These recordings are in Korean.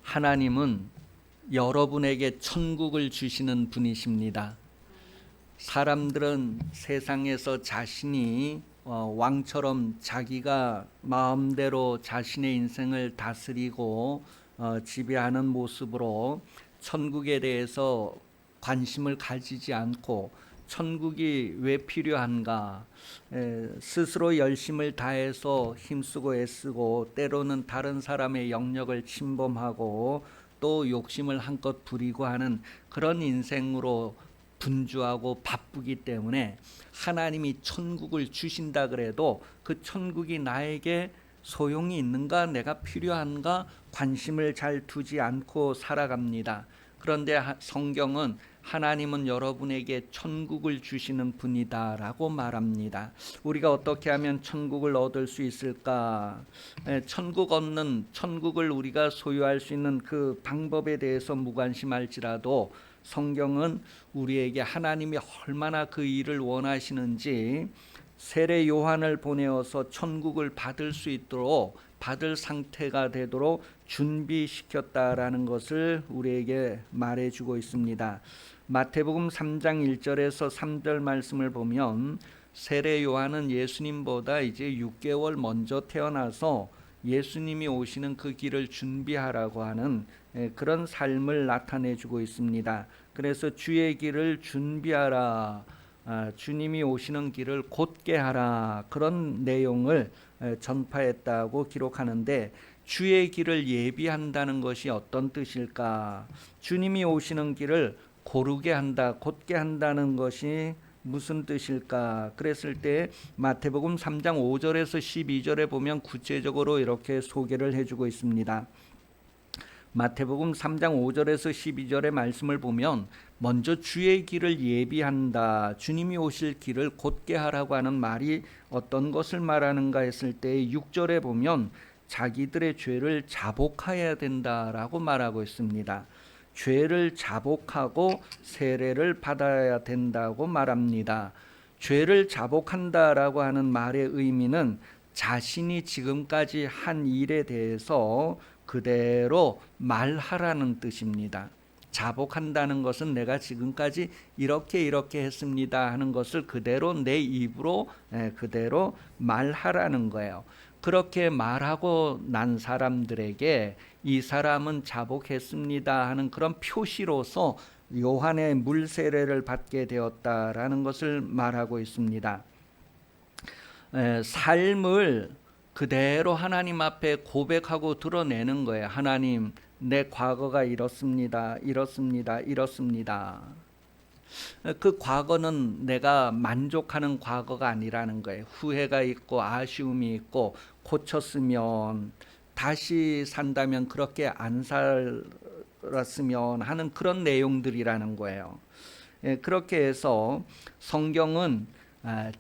하나님은 여러분에게 천국을 주시는 분이십니다. 사람들은 세상에서 자신이 왕처럼 자기가 마음대로 자신의 인생을 다스리고 지배하는 모습으로 천국에 대해서 관심을 가지지 않고 천국이 왜 필요한가, 스스로 열심을 다해서 힘쓰고 애쓰고 때로는 다른 사람의 영역을 침범하고 또 욕심을 한껏 부리고 하는 그런 인생으로 분주하고 바쁘기 때문에 하나님이 천국을 주신다 그래도 그 천국이 나에게 소용이 있는가, 내가 필요한가 관심을 잘 두지 않고 살아갑니다. 그런데 성경은 하나님은 여러분에게 천국을 주시는 분이다 라고 말합니다. 우리가 어떻게 하면 천국을 얻을 수 있을까? 천국을 우리가 소유할 수 있는 그 방법에 대해서 무관심할지라도 성경은 우리에게 하나님이 얼마나 그 일을 원하시는지 세례 요한을 보내어서 천국을 받을 수 있도록, 받을 상태가 되도록 준비시켰다라는 것을 우리에게 말해주고 있습니다. 마태복음 3장 1절에서 3절 말씀을 보면 세례 요한은 예수님보다 이제 6개월 먼저 태어나서 예수님이 오시는 그 길을 준비하라고 하는 그런 삶을 나타내주고 있습니다. 그래서 주의 길을 준비하라, 주님이 오시는 길을 곧게 하라, 그런 내용을 전파했다고 기록하는데, 주의 길을 예비한다는 것이 어떤 뜻일까? 주님이 오시는 길을 고르게 한다, 곧게 한다는 것이 무슨 뜻일까? 그랬을 때 마태복음 3장 5절에서 12절에 보면 구체적으로 이렇게 소개를 해주고 있습니다. 마태복음 3장 5절에서 12절의 말씀을 보면 먼저 주의 길을 예비한다, 주님이 오실 길을 곧게 하라고 하는 말이 어떤 것을 말하는가 했을 때 6절에 보면 자기들의 죄를 자복해야 된다라고 말하고 있습니다. 죄를 자복하고 세례를 받아야 된다고 말합니다. 죄를 자복한다라고 하는 말의 의미는 자신이 지금까지 한 일에 대해서 그대로 말하라는 뜻입니다. 자복한다는 것은 내가 지금까지 이렇게 했습니다 하는 것을 그대로 내 입으로 그대로 말하라는 거예요. 그렇게 말하고 난 사람들에게 이 사람은 자복했습니다 하는 그런 표시로서 요한의 물 세례를 받게 되었다라는 것을 말하고 있습니다. 삶을 그대로 하나님 앞에 고백하고 드러내는 거예요. 하나님, 내 과거가 이렇습니다. 그 과거는 내가 만족하는 과거가 아니라는 거예요. 후회가 있고 아쉬움이 있고 고쳤으면, 다시 산다면 그렇게 안 살았으면 하는 그런 내용들이라는 거예요. 그렇게 해서 성경은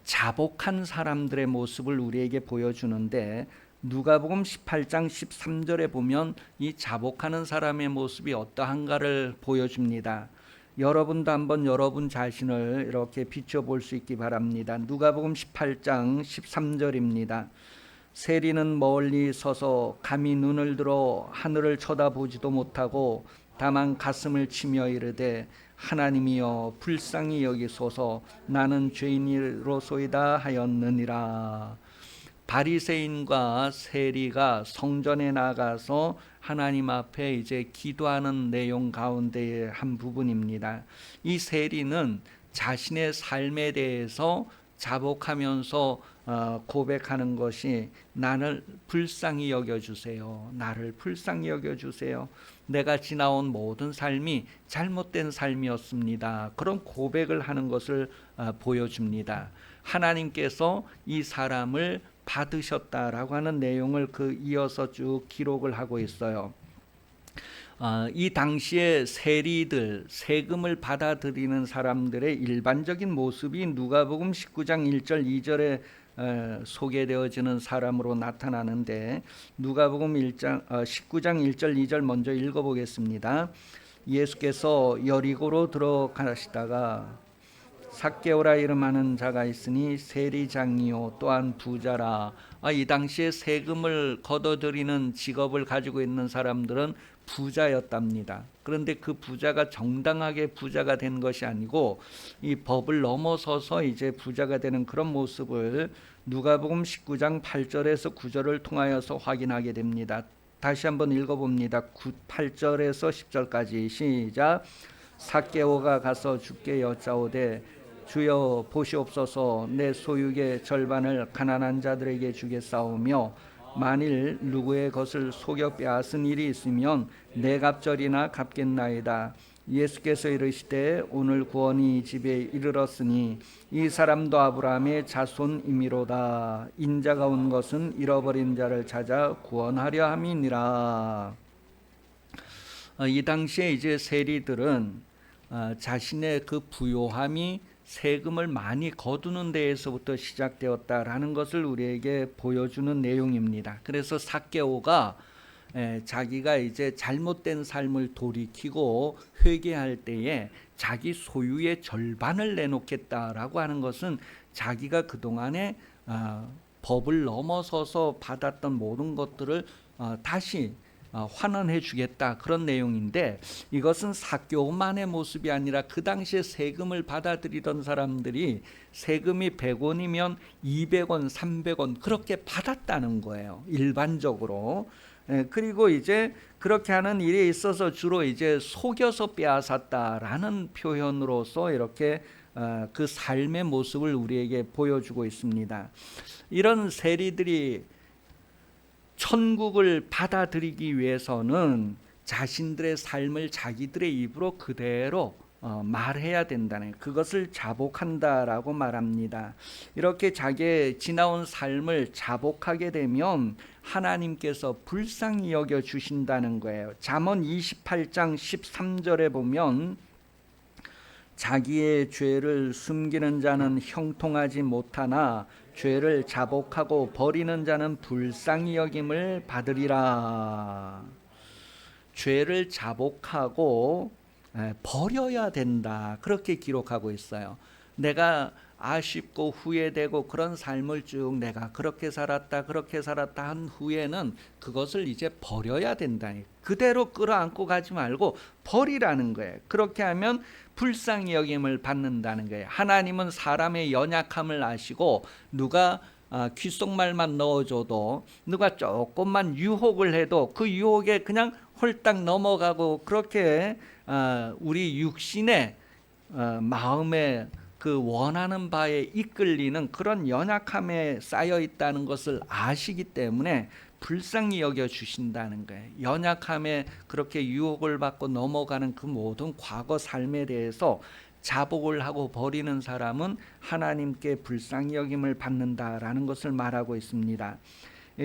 자복한 사람들의 모습을 우리에게 보여주는데, 누가복음 18장 13절에 보면 이 자복하는 사람의 모습이 어떠한가를 보여줍니다. 여러분도 한번 여러분 자신을 이렇게 비춰볼 수 있기 바랍니다. 누가복음 18장 13절입니다. 세리는 멀리 서서 감히 눈을 들어 하늘을 쳐다보지도 못하고 다만 가슴을 치며 이르되 하나님이여 불쌍히 여기소서, 나는 죄인이로소이다 하였느니라. 바리새인과 세리가 성전에 나가서 하나님 앞에 이제 기도하는 내용 가운데의 한 부분입니다. 이 세리는 자신의 삶에 대해서 자복하면서 고백하는 것이, 나를 불쌍히 여겨주세요. 나를 불쌍히 여겨주세요. 내가 지나온 모든 삶이 잘못된 삶이었습니다. 그런 고백을 하는 것을 보여줍니다. 하나님께서 이 사람을 받으셨다라고 하는 내용을 이어서 쭉 기록을 하고 있어요. 이 당시에 세리들, 세금을 받아들이는 사람들의 일반적인 모습이 누가복음 19장 1절 2절에 소개되어지는 사람으로 나타나는데, 누가복음 19장 1절 2절 먼저 읽어보겠습니다. 예수께서 여리고로 들어가시다가 삭개오라 이름하는 자가 있으니 세리장이요 또한 부자라 이 당시에 세금을 걷어들이는 직업을 가지고 있는 사람들은 부자였답니다. 그런데 그 부자가 정당하게 부자가 된 것이 아니고 이 법을 넘어서서 이제 부자가 되는 그런 모습을 누가복음 19장 8절에서 9절을 통하여서 확인하게 됩니다. 다시 한번 읽어봅니다. 8절에서 10절까지 시작. 삭개오가 가서 주께 여짜오되 주여 보시옵소서, 내 소유의 절반을 가난한 자들에게 주겠사오며 만일 누구의 것을 속여 빼앗은 일이 있으면 내 갑절이나 갚겠나이다. 예수께서 이르시되 오늘 구원이 이 집에 이르렀으니 이 사람도 아브라함의 자손이미로다. 인자가 온 것은 잃어버린 자를 찾아 구원하려 함이니라. 이 당시에 이제 세리들은 자신의 그 부요함이 세금을 많이 거두는 데에서부터 시작되었다라는 것을 우리에게 보여주는 내용입니다. 그래서 삭개오가 자기가 이제 잘못된 삶을 돌이키고 회개할 때에 자기 소유의 절반을 내놓겠다라고 하는 것은 자기가 그동안에 법을 넘어서서 받았던 모든 것들을 다시 환원해 주겠다, 그런 내용인데, 이것은 삭개오만의 모습이 아니라 그 당시에 세금을 받아들이던 사람들이 세금이 100원이면 200원, 300원 그렇게 받았다는 거예요, 일반적으로. 그리고 이제 그렇게 하는 일에 있어서 주로 이제 속여서 빼앗았다라는 표현으로서 이렇게 그 삶의 모습을 우리에게 보여주고 있습니다. 이런 세리들이 천국을 받아들이기 위해서는 자신들의 삶을 자기들의 입으로 그대로 말해야 된다는, 그것을 자복한다라고 말합니다. 이렇게 자기의 지나온 삶을 자복하게 되면 하나님께서 불쌍히 여겨 주신다는 거예요. 잠언 28장 13절에 보면 자기의 죄를 숨기는 자는 형통하지 못하나 죄를 자복하고 버리는 자는 불쌍히 여김을 받으리라. 죄를 자복하고 버려야 된다, 그렇게 기록하고 있어요. 내가 아쉽고 후회되고 그런 삶을 쭉 내가 그렇게 살았다 한 후에는 그것을 이제 버려야 된다. 그대로 끌어안고 가지 말고 버리라는 거예요. 그렇게 하면 불쌍히 여김을 받는다는 거예요. 하나님은 사람의 연약함을 아시고 누가 귓속말만 넣어줘도, 누가 조금만 유혹을 해도 그 유혹에 그냥 홀딱 넘어가고, 그렇게 우리 육신의 마음에 그 원하는 바에 이끌리는 그런 연약함에 쌓여 있다는 것을 아시기 때문에 불쌍히 여겨 주신다는 거예요. 연약함에 그렇게 유혹을 받고 넘어가는 그 모든 과거 삶에 대해서 자복을 하고 버리는 사람은 하나님께 불쌍히 여김을 받는다라는 것을 말하고 있습니다.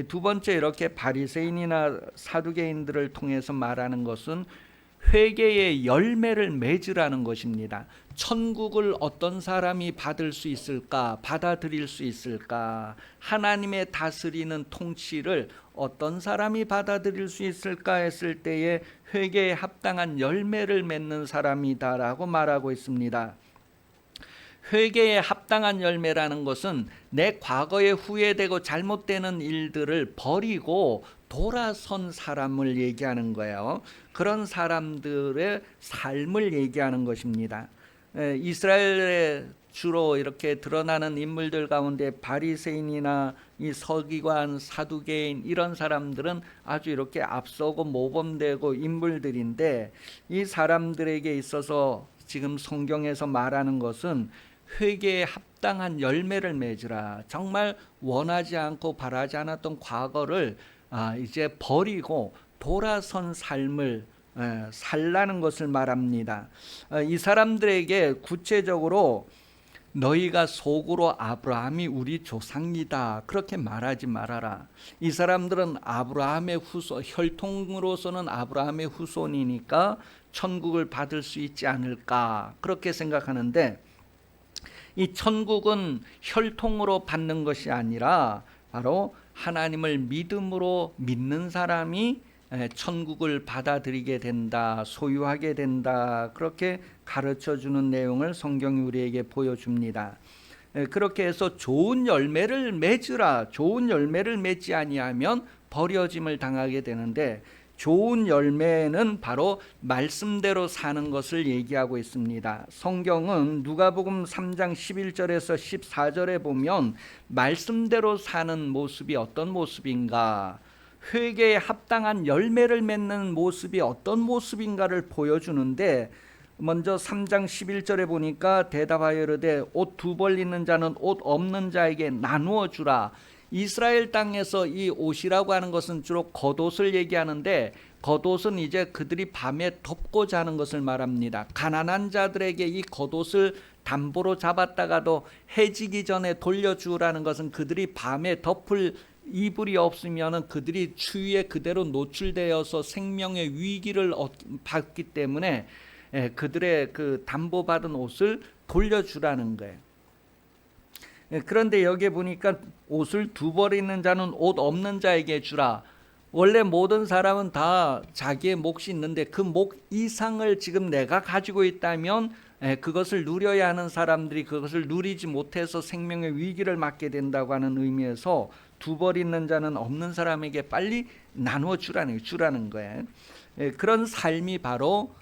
두 번째, 이렇게 바리새인이나 사두개인들을 통해서 말하는 것은 회개의 열매를 맺으라는 것입니다. 천국을 어떤 사람이 받을 수 있을까, 받아들일 수 있을까, 하나님의 다스리는 통치를 어떤 사람이 받아들일 수 있을까 했을 때에 회개에 합당한 열매를 맺는 사람이다라고 말하고 있습니다. 회개에 합당한 열매라는 것은 내 과거에 후회되고 잘못되는 일들을 버리고 돌아선 사람을 얘기하는 거예요. 그런 사람들의 삶을 얘기하는 것입니다. 이스라엘에 주로 이렇게 드러나는 인물들 가운데 바리새인이나 이 서기관, 사두개인, 이런 사람들은 아주 이렇게 앞서고 모범되고 인물들인데, 이 사람들에게 있어서 지금 성경에서 말하는 것은 회개에 합당한 열매를 맺으라. 정말 원하지 않고 바라지 않았던 과거를 이제 버리고 돌아선 삶을 살라는 것을 말합니다. 이 사람들에게 구체적으로 너희가 속으로 아브라함이 우리 조상이다 그렇게 말하지 말아라. 이 사람들은 아브라함의 후손, 혈통으로서는 아브라함의 후손이니까 천국을 받을 수 있지 않을까 그렇게 생각하는데, 이 천국은 혈통으로 받는 것이 아니라 바로 하나님을 믿음으로 믿는 사람이 천국을 받아들이게 된다, 소유하게 된다, 그렇게 가르쳐주는 내용을 성경이 우리에게 보여줍니다. 그렇게 해서 좋은 열매를 맺으라. 좋은 열매를 맺지 아니하면 버려짐을 당하게 되는데, 좋은 열매는 바로 말씀대로 사는 것을 얘기하고 있습니다. 성경은 누가복음 3장 11절에서 14절에 보면 말씀대로 사는 모습이 어떤 모습인가, 회개에 합당한 열매를 맺는 모습이 어떤 모습인가를 보여주는데, 먼저 3장 11절에 보니까 대답하여 이르되 옷 두 벌 있는 자는 옷 없는 자에게 나누어 주라. 이스라엘 땅에서 이 옷이라고 하는 것은 주로 겉옷을 얘기하는데, 겉옷은 이제 그들이 밤에 덮고 자는 것을 말합니다. 가난한 자들에게 이 겉옷을 담보로 잡았다가도 해지기 전에 돌려주라는 것은 그들이 밤에 덮을 이불이 없으면 그들이 추위에 그대로 노출되어서 생명의 위기를 받기 때문에 그들의 그 담보받은 옷을 돌려주라는 거예요. 그런데 여기에 보니까 옷을 두 벌 있는 자는 옷 없는 자에게 주라. 원래 모든 사람은 다 자기의 몫이 있는데 그 몫 이상을 지금 내가 가지고 있다면 그것을 누려야 하는 사람들이 그것을 누리지 못해서 생명의 위기를 맞게 된다고 하는 의미에서 두 벌 있는 자는 없는 사람에게 빨리 나누어 주라는 거예요. 그런 삶이 바로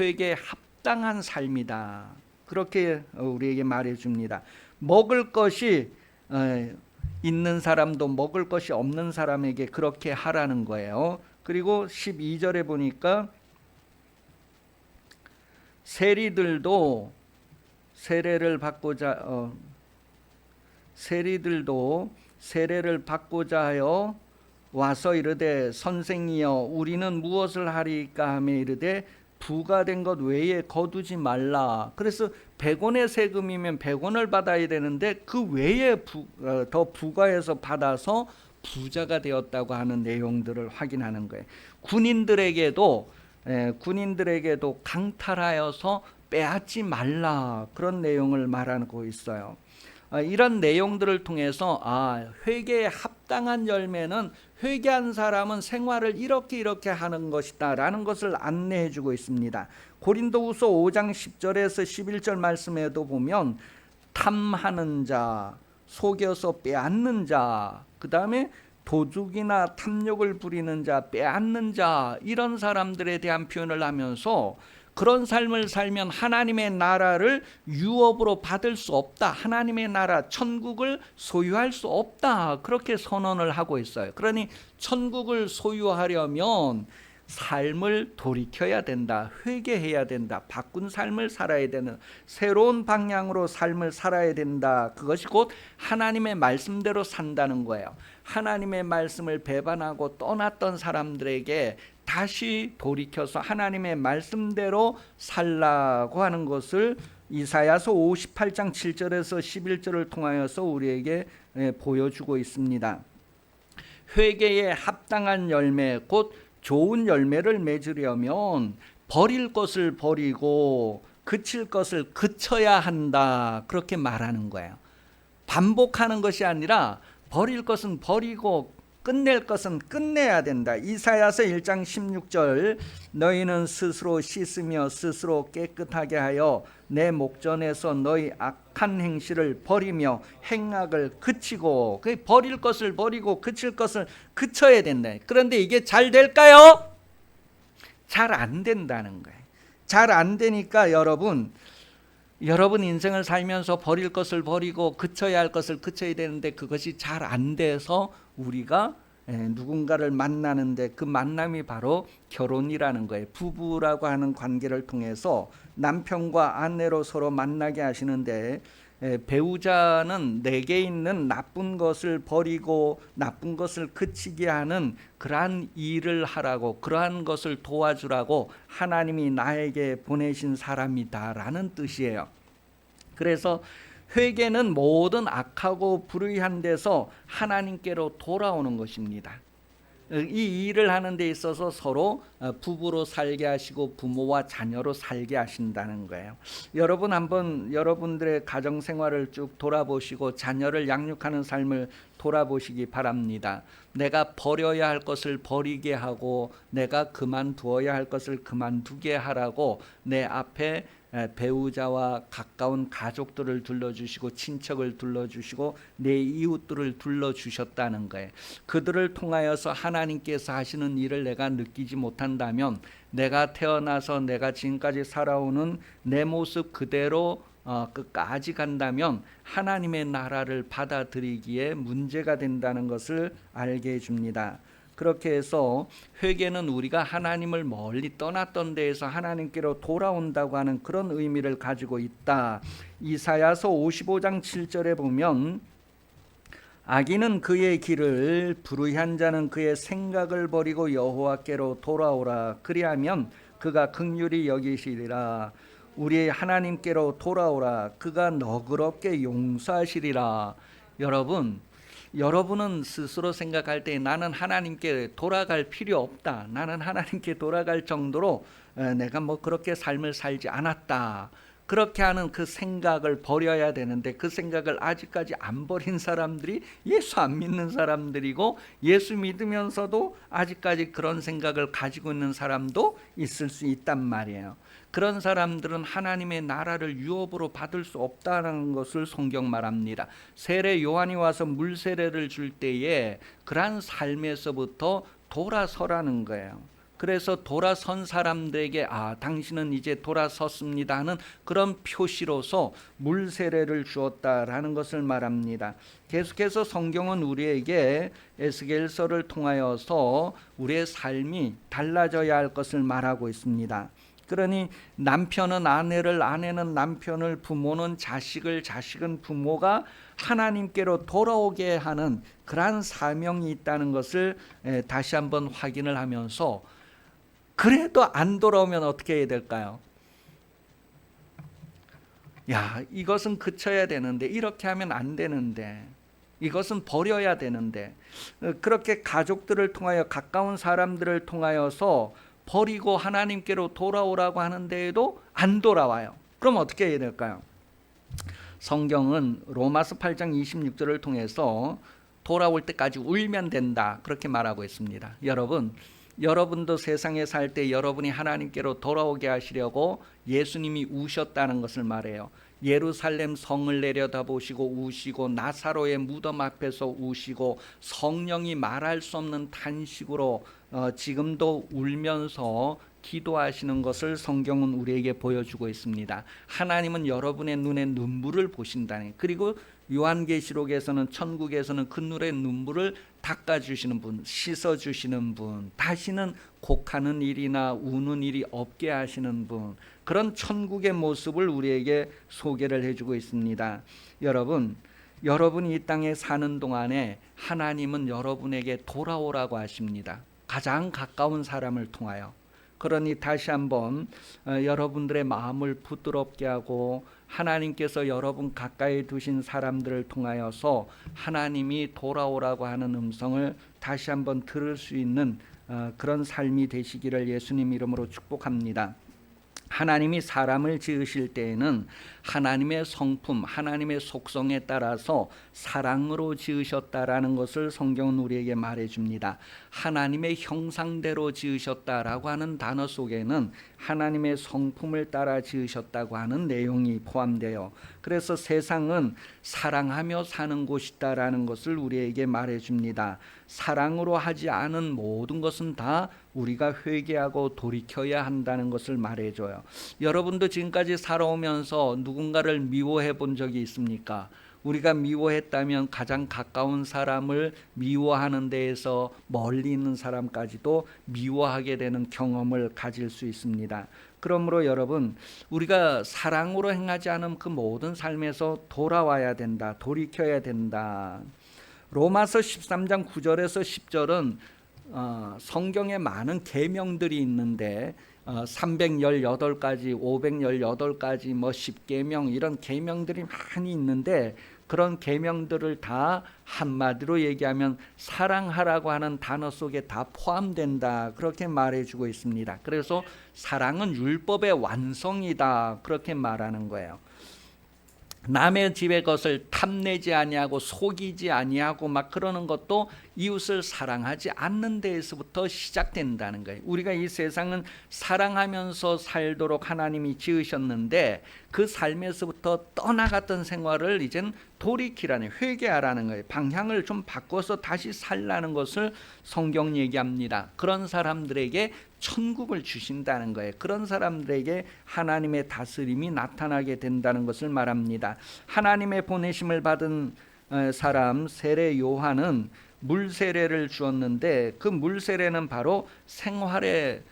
회개에 합당한 삶이다. 그렇게 우리에게 말해줍니다. 먹을 것이 있는 사람도 먹을 것이 없는 사람에게 그렇게 하라는 거예요. 그리고 12절에 보니까 세리들도 세례를 받고자 하여 와서 이르되 선생이여 우리는 무엇을 하리까 하며 이르되 부가 된 것 외에 거두지 말라. 그래서 100원의 세금이면 100원을 받아야 되는데 그 외에 더 부과해서 받아서 부자가 되었다고 하는 내용들을 확인하는 거예요. 군인들에게도 강탈하여서 빼앗지 말라, 그런 내용을 말하고 있어요. 이런 내용들을 통해서 회개에 합당한 열매는 회개한 사람은 생활을 이렇게 하는 것이다 라는 것을 안내해 주고 있습니다. 고린도후서 5장 10절에서 11절 말씀에도 보면 탐하는 자, 속여서 빼앗는 자, 그 다음에 도둑이나 탐욕을 부리는 자, 빼앗는 자, 이런 사람들에 대한 표현을 하면서 그런 삶을 살면 하나님의 나라를 유업으로 받을 수 없다. 하나님의 나라, 천국을 소유할 수 없다. 그렇게 선언을 하고 있어요. 그러니 천국을 소유하려면 삶을 돌이켜야 된다. 회개해야 된다. 바꾼 삶을 살아야 되는, 새로운 방향으로 삶을 살아야 된다. 그것이 곧 하나님의 말씀대로 산다는 거예요. 하나님의 말씀을 배반하고 떠났던 사람들에게 다시 돌이켜서 하나님의 말씀대로 살라고 하는 것을 이사야서 58장 7절에서 11절을 통하여서 우리에게 보여주고 있습니다. 회개에 합당한 열매, 곧 좋은 열매를 맺으려면 버릴 것을 버리고 그칠 것을 그쳐야 한다, 그렇게 말하는 거예요. 반복하는 것이 아니라 버릴 것은 버리고 끝낼 것은 끝내야 된다. 이사야서 1장 16절 너희는 스스로 씻으며 스스로 깨끗하게 하여 내 목전에서 너희 악한 행실을 버리며 행악을 그치고, 버릴 것을 버리고 그칠 것을 그쳐야 된다. 그런데 이게 잘 될까요? 잘 안 된다는 거예요. 잘 안 되니까 여러분 인생을 살면서 버릴 것을 버리고 그쳐야 할 것을 그쳐야 되는데 그것이 잘 안 돼서 우리가 누군가를 만나는데 그 만남이 바로 결혼이라는 거예요. 부부라고 하는 관계를 통해서 남편과 아내로 서로 만나게 하시는데 배우자는 내게 있는 나쁜 것을 버리고 나쁜 것을 그치게 하는 그러한 일을 하라고, 그러한 것을 도와주라고 하나님이 나에게 보내신 사람이다라는 뜻이에요. 그래서 회개는 모든 악하고 불의한 데서 하나님께로 돌아오는 것입니다. 이 일을 하는 데 있어서 서로 부부로 살게 하시고 부모와 자녀로 살게 하신다는 거예요. 여러분 한번 여러분들의 가정 생활을 쭉 돌아보시고 자녀를 양육하는 삶을 돌아보시기 바랍니다. 내가 버려야 할 것을 버리게 하고 내가 그만두어야 할 것을 그만두게 하라고 내 앞에 배우자와 가까운 가족들을 둘러주시고 친척을 둘러주시고 내 이웃들을 둘러주셨다는 거예요. 그들을 통하여서 하나님께서 하시는 일을 내가 느끼지 못한다면 내가 태어나서 내가 지금까지 살아오는 내 모습 그대로 끝까지 간다면 하나님의 나라를 받아들이기에 문제가 된다는 것을 알게 해줍니다. 그렇게 해서 회개는 우리가 하나님을 멀리 떠났던 데에서 하나님께로 돌아온다고 하는 그런 의미를 가지고 있다. 이사야서 55장 7절에 보면 악인은 그의 길을 불의한 자는 그의 생각을 버리고 여호와께로 돌아오라. 그리하면 그가 긍휼히 여기시리라. 우리의 하나님께로 돌아오라. 그가 너그럽게 용서하시리라. 여러분은 스스로 생각할 때 나는 하나님께 돌아갈 필요 없다. 나는 하나님께 돌아갈 정도로 내가 뭐 그렇게 삶을 살지 않았다. 그렇게 하는 그 생각을 버려야 되는데 그 생각을 아직까지 안 버린 사람들이 예수 안 믿는 사람들이고 예수 믿으면서도 아직까지 그런 생각을 가지고 있는 사람도 있을 수 있단 말이에요. 그런 사람들은 하나님의 나라를 유업으로 받을 수 없다는 것을 성경 말합니다. 세례 요한이 와서 물 세례를 줄 때에 그러한 삶에서부터 돌아서라는 거예요. 그래서 돌아선 사람들에게 당신은 이제 돌아섰습니다 하는 그런 표시로서 물 세례를 주었다라는 것을 말합니다. 계속해서 성경은 우리에게 에스겔서를 통하여서 우리의 삶이 달라져야 할 것을 말하고 있습니다. 그러니 남편은 아내를, 아내는 남편을, 부모는 자식을, 자식은 부모가 하나님께로 돌아오게 하는 그러한 사명이 있다는 것을 다시 한번 확인을 하면서 그래도 안 돌아오면 어떻게 해야 될까요? 이것은 그쳐야 되는데, 이렇게 하면 안 되는데, 이것은 버려야 되는데, 그렇게 가족들을 통하여 가까운 사람들을 통하여서 버리고 하나님께로 돌아오라고 하는데도 안 돌아와요. 그럼 어떻게 해야 될까요? 성경은 로마서 8장 26절을 통해서 돌아올 때까지 울면 된다 그렇게 말하고 있습니다. 여러분도 세상에 살 때 여러분이 하나님께로 돌아오게 하시려고 예수님이 우셨다는 것을 말해요. 예루살렘 성을 내려다보시고 우시고 나사로의 무덤 앞에서 우시고 성령이 말할 수 없는 탄식으로 지금도 울면서 기도하시는 것을 성경은 우리에게 보여주고 있습니다. 하나님은 여러분의 눈에 눈물을 보신다니. 그리고 요한계시록에서는 천국에서는 그 눈의 눈물을 닦아주시는 분, 씻어주시는 분, 다시는 곡하는 일이나 우는 일이 없게 하시는 분, 그런 천국의 모습을 우리에게 소개를 해주고 있습니다. 여러분이 이 땅에 사는 동안에 하나님은 여러분에게 돌아오라고 하십니다. 가장 가까운 사람을 통하여. 그러니 다시 한번 여러분들의 마음을 부드럽게 하고 하나님께서 여러분 가까이 두신 사람들을 통하여서 하나님이 돌아오라고 하는 음성을 다시 한번 들을 수 있는 그런 삶이 되시기를 예수님 이름으로 축복합니다. 하나님이 사람을 지으실 때에는 하나님의 성품, 하나님의 속성에 따라서 사랑으로 지으셨다라는 것을 성경은 우리에게 말해줍니다. 하나님의 형상대로 지으셨다라고 하는 단어 속에는 하나님의 성품을 따라 지으셨다고 하는 내용이 포함되어 그래서 세상은 사랑하며 사는 곳이다라는 것을 우리에게 말해줍니다. 사랑으로 하지 않은 모든 것은 다 우리가 회개하고 돌이켜야 한다는 것을 말해줘요. 여러분도 지금까지 살아오면서 누군가를 미워해 본 적이 있습니까? 우리가 미워했다면 가장 가까운 사람을 미워하는 데에서 멀리 있는 사람까지도 미워하게 되는 경험을 가질 수 있습니다. 그러므로 여러분, 우리가 사랑으로 행하지 않은 그 모든 삶에서 돌아와야 된다, 돌이켜야 된다. 로마서 13장 9절에서 10절은 성경에 많은 계명들이 있는데 318가지, 518가지, 10계명 이런 계명들이 많이 있는데 그런 계명들을 다 한마디로 얘기하면 사랑하라고 하는 단어 속에 다 포함된다 그렇게 말해주고 있습니다. 그래서 사랑은 율법의 완성이다 그렇게 말하는 거예요. 남의 집의 것을 탐내지 아니하고 속이지 아니하고 막 그러는 것도 이웃을 사랑하지 않는 데에서부터 시작된다는 거예요. 우리가 이 세상은 사랑하면서 살도록 하나님이 지으셨는데 그 삶에서부터 떠나갔던 생활을 이젠 돌이키라는, 회개하라는 거예요. 방향을 좀 바꿔서 다시 살라는 것을 성경 얘기합니다. 그런 사람들에게 천국을 주신다는 거예요. 그런 사람들에게 하나님의 다스림이 나타나게 된다는 것을 말합니다. 하나님의 보내심을 받은 사람 세례 요한은 물 세례를 주었는데 그 물 세례는 바로 생활의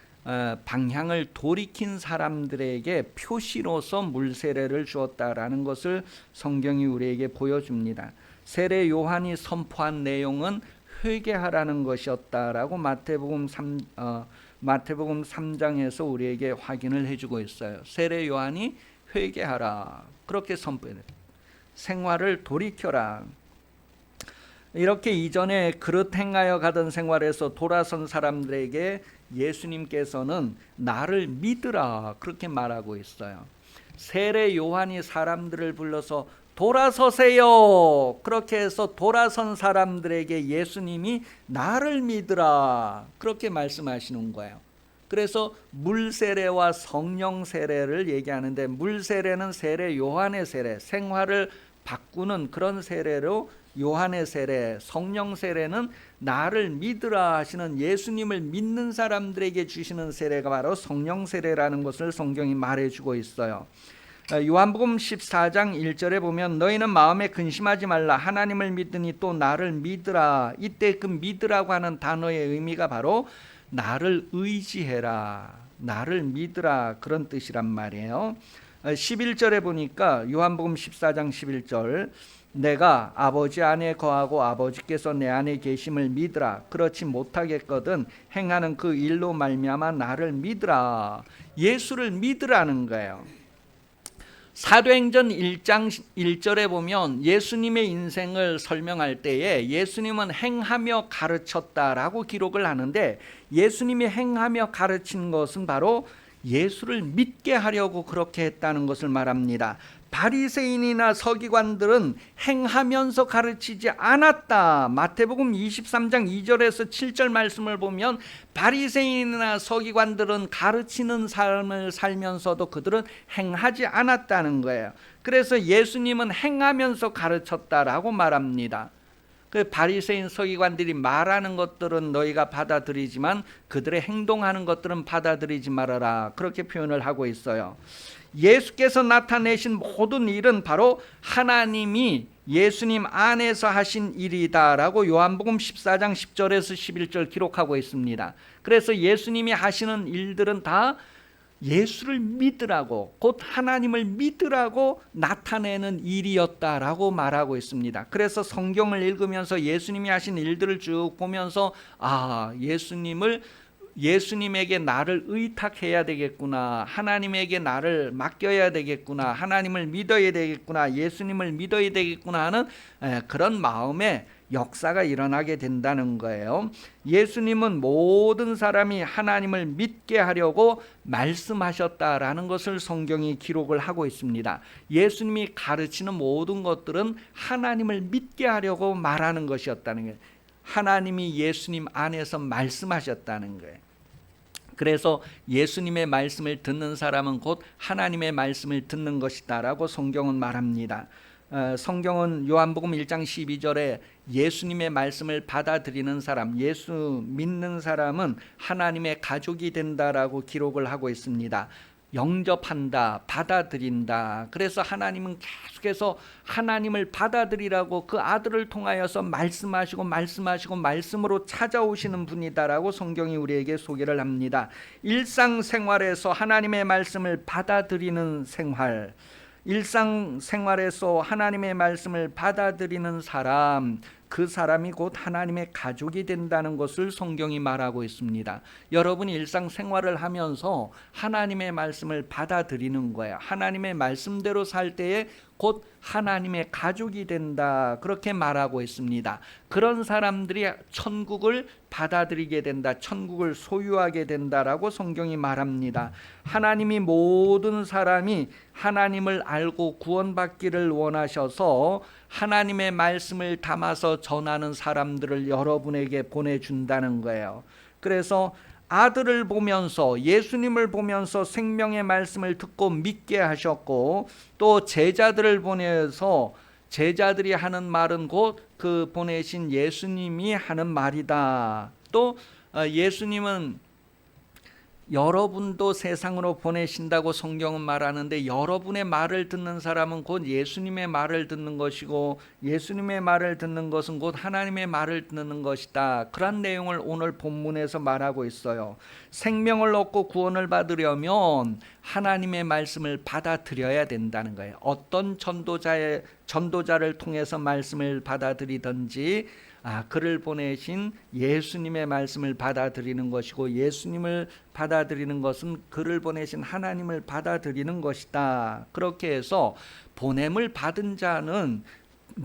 방향을 돌이킨 사람들에게 표시로서 물 세례를 주었다라는 것을 성경이 우리에게 보여줍니다. 세례 요한이 선포한 내용은 회개하라는 것이었다라고 마태복음 3장에서 우리에게 확인을 해주고 있어요. 세례 요한이 회개하라 그렇게 선포해요. 생활을 돌이켜라. 이렇게 이전에 그릇 행하여 가던 생활에서 돌아선 사람들에게 예수님께서는 나를 믿으라 그렇게 말하고 있어요. 세례 요한이 사람들을 불러서 돌아서세요 그렇게 해서 돌아선 사람들에게 예수님이 나를 믿으라 그렇게 말씀하시는 거예요. 그래서 물 세례와 성령 세례를 얘기하는데, 물 세례는 세례 요한의 세례, 생활을 바꾸는 그런 세례로 요한의 세례, 성령 세례는 나를 믿으라 하시는 예수님을 믿는 사람들에게 주시는 세례가 바로 성령 세례라는 것을 성경이 말해주고 있어요. 요한복음 14장 1절에 보면 너희는 마음에 근심하지 말라 하나님을 믿으니 또 나를 믿으라. 이때 그 믿으라고 하는 단어의 의미가 바로 나를 의지해라, 나를 믿으라 그런 뜻이란 말이에요. 11절에 보니까 요한복음 14장 11절 내가 아버지 안에 거하고 아버지께서 내 안에 계심을 믿으라. 그렇지 못하겠거든 행하는 그 일로 말미암아 나를 믿으라. 예수를 믿으라는 거예요. 사도행전 1장 1절에 보면 예수님의 인생을 설명할 때에 예수님은 행하며 가르쳤다라고 기록을 하는데, 예수님이 행하며 가르친 것은 바로 예수를 믿게 하려고 그렇게 했다는 것을 말합니다. 바리새인이나 서기관들은 행하면서 가르치지 않았다. 마태복음 23장 2절에서 7절 말씀을 보면 바리새인이나 서기관들은 가르치는 삶을 살면서도 그들은 행하지 않았다는 거예요. 그래서 예수님은 행하면서 가르쳤다라고 말합니다. 그 바리새인 서기관들이 말하는 것들은 너희가 받아들이지만 그들의 행동하는 것들은 받아들이지 말아라 그렇게 표현을 하고 있어요. 예수께서 나타내신 모든 일은 바로 하나님이 예수님 안에서 하신 일이다라고 요한복음 14장 10절에서 11절 기록하고 있습니다. 그래서 예수님이 하시는 일들은 다 예수를 믿으라고, 곧 하나님을 믿으라고 나타내는 일이었다라고 말하고 있습니다. 그래서 성경을 읽으면서 예수님이 하신 일들을 쭉 보면서 예수님에게 나를 의탁해야 되겠구나, 하나님에게 나를 맡겨야 되겠구나, 하나님을 믿어야 되겠구나, 예수님을 믿어야 되겠구나 하는 그런 마음에 역사가 일어나게 된다는 거예요. 예수님은 모든 사람이 하나님을 믿게 하려고 말씀하셨다라는 것을 성경이 기록을 하고 있습니다. 예수님이 가르치는 모든 것들은 하나님을 믿게 하려고 말하는 것이었다는 거예요. 하나님이 예수님 안에서 말씀하셨다는 거예요. 그래서 예수님의 말씀을 듣는 사람은 곧 하나님의 말씀을 듣는 것이다라고 성경은 말합니다. 성경은 요한복음 1장 12절에 예수님의 말씀을 받아들이는 사람, 예수 믿는 사람은 하나님의 가족이 된다라고 기록을 하고 있습니다. 영접한다, 받아들인다. 그래서 하나님은 계속해서 하나님을 받아들이라고 그 아들을 통하여서 말씀하시고 말씀으로 찾아오시는 분이다라고 성경이 우리에게 소개를 합니다. 일상생활에서 하나님의 말씀을 받아들이는 생활, 일상생활에서 하나님의 말씀을 받아들이는 사람, 그 사람이 곧 하나님의 가족이 된다는 것을 성경이 말하고 있습니다. 여러분이 일상생활을 하면서 하나님의 말씀을 받아들이는 거예요. 하나님의 말씀대로 살 때에 곧 하나님의 가족이 된다 그렇게 말하고 있습니다. 그런 사람들이 천국을 받아들이게 된다, 천국을 소유하게 된다라고 성경이 말합니다. 하나님이 모든 사람이 하나님을 알고 구원받기를 원하셔서 하나님의 말씀을 담아서 전하는 사람들을 여러분에게 보내준다는 거예요. 그래서 아들을 보면서, 예수님을 보면서 생명의 말씀을 듣고 믿게 하셨고, 또 제자들을 보내서 제자들이 하는 말은 곧 그 보내신 예수님이 하는 말이다. 또 예수님은 여러분도 세상으로 보내신다고 성경은 말하는데, 여러분의 말을 듣는 사람은 곧 예수님의 말을 듣는 것이고, 예수님의 말을 듣는 것은 곧 하나님의 말을 듣는 것이다. 그런 내용을 오늘 본문에서 말하고 있어요. 생명을 얻고 구원을 받으려면 하나님의 말씀을 받아들여야 된다는 거예요. 어떤 전도자를 통해서 말씀을 받아들이든지 그를 보내신 예수님의 말씀을 받아들이는 것이고, 예수님을 받아들이는 것은 그를 보내신 하나님을 받아들이는 것이다. 그렇게 해서 보냄을 받은 자는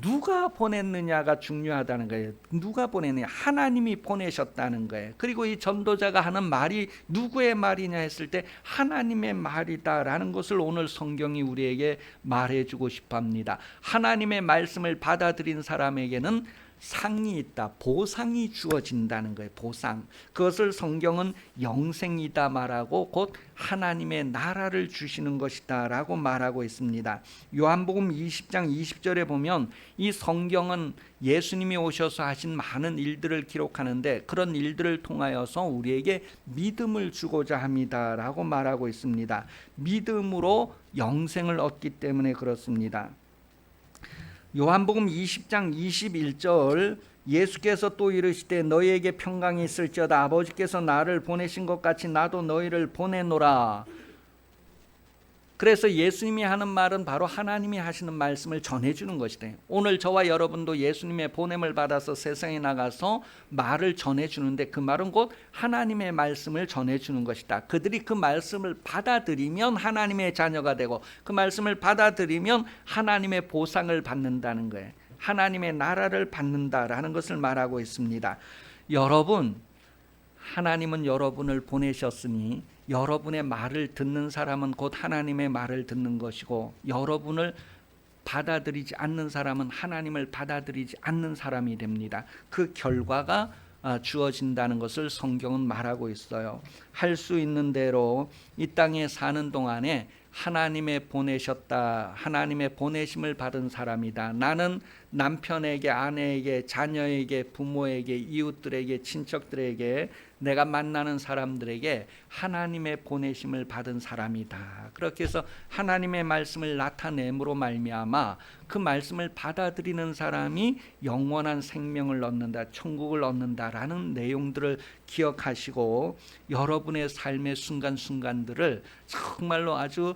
누가 보냈느냐가 중요하다는 거예요. 누가 보냈느냐, 하나님이 보내셨다는 거예요. 그리고 이 전도자가 하는 말이 누구의 말이냐 했을 때 하나님의 말이다라는 것을 오늘 성경이 우리에게 말해주고 싶어합니다. 하나님의 말씀을 받아들인 사람에게는 상이 있다, 보상이 주어진다는 거예요. 보상. 그것을 성경은 영생이다 말하고 곧 하나님의 나라를 주시는 것이다 라고 말하고 있습니다. 요한복음 20장 20절에 보면 이 성경은 예수님이 오셔서 하신 많은 일들을 기록하는데, 그런 일들을 통하여서 우리에게 믿음을 주고자 합니다 라고 말하고 있습니다. 믿음으로 영생을 얻기 때문에 그렇습니다. 요한복음 20장 21절, 예수께서 또 이르시되 너희에게 평강이 있을지어다. 아버지께서 나를 보내신 것 같이 나도 너희를 보내노라. 그래서 예수님이 하는 말은 바로 하나님이 하시는 말씀을 전해주는 것이다. 오늘 저와 여러분도 예수님의 보냄을 받아서 세상에 나가서 말을 전해주는데, 그 말은 곧 하나님의 말씀을 전해주는 것이다. 그들이 그 말씀을 받아들이면 하나님의 자녀가 되고, 그 말씀을 받아들이면 하나님의 보상을 받는다는 거예요. 하나님의 나라를 받는다라는 것을 말하고 있습니다. 여러분, 하나님은 여러분을 보내셨으니 여러분의 말을 듣는 사람은 곧 하나님의 말을 듣는 것이고, 여러분을 받아들이지 않는 사람은 하나님을 받아들이지 않는 사람이 됩니다. 그 결과가 주어진다는 것을 성경은 말하고 있어요. 할 수 있는 대로 이 땅에 사는 동안에 하나님의 보내셨다, 하나님의 보내심을 받은 사람이다. 나는 남편에게, 아내에게, 자녀에게, 부모에게, 이웃들에게, 친척들에게, 내가 만나는 사람들에게 하나님의 보내심을 받은 사람이다. 그렇게 해서 하나님의 말씀을 나타냄으로 말미암아 그 말씀을 받아들이는 사람이 영원한 생명을 얻는다, 천국을 얻는다라는 내용들을 기억하시고, 여러분의 삶의 순간순간들을 정말로 아주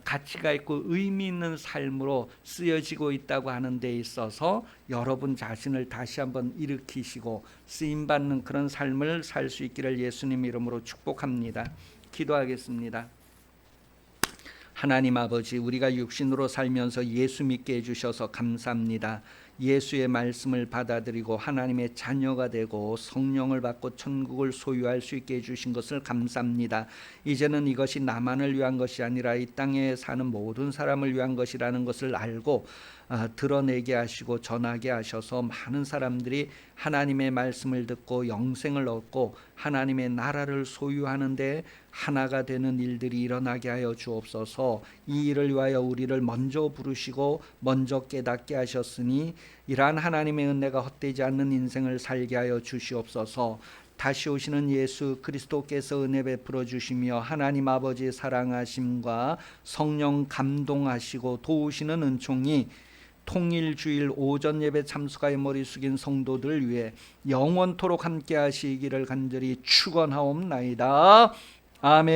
가치가 있고 의미 있는 삶으로 쓰여지고 있다고 하는 데 있어서 여러분 자신을 다시 한번 일으키시고 쓰임받는 그런 삶을 살 수 있기를 예수님 이름으로 축복합니다. 기도하겠습니다. 하나님 아버지, 우리가 육신으로 살면서 예수 믿게 해주셔서 감사합니다. 예수의 말씀을 받아들이고 하나님의 자녀가 되고 성령을 받고 천국을 소유할 수 있게 해주신 것을 감사합니다. 이제는 이것이 나만을 위한 것이 아니라 이 땅에 사는 모든 사람을 위한 것이라는 것을 알고 드러내게 하시고 전하게 하셔서 많은 사람들이 하나님의 말씀을 듣고 영생을 얻고 하나님의 나라를 소유하는 데 하나가 되는 일들이 일어나게 하여 주옵소서. 이 일을 위하여 우리를 먼저 부르시고 먼저 깨닫게 하셨으니 이러한 하나님의 은혜가 헛되지 않는 인생을 살게 하여 주시옵소서. 다시 오시는 예수 그리스도께서 은혜 베풀어 주시며 하나님 아버지의 사랑하심과 성령 감동하시고 도우시는 은총이 통일주일 오전 예배 참석하여 머리 숙인 성도들을 위해 영원토록 함께 하시기를 간절히 축원하옵나이다. 아멘.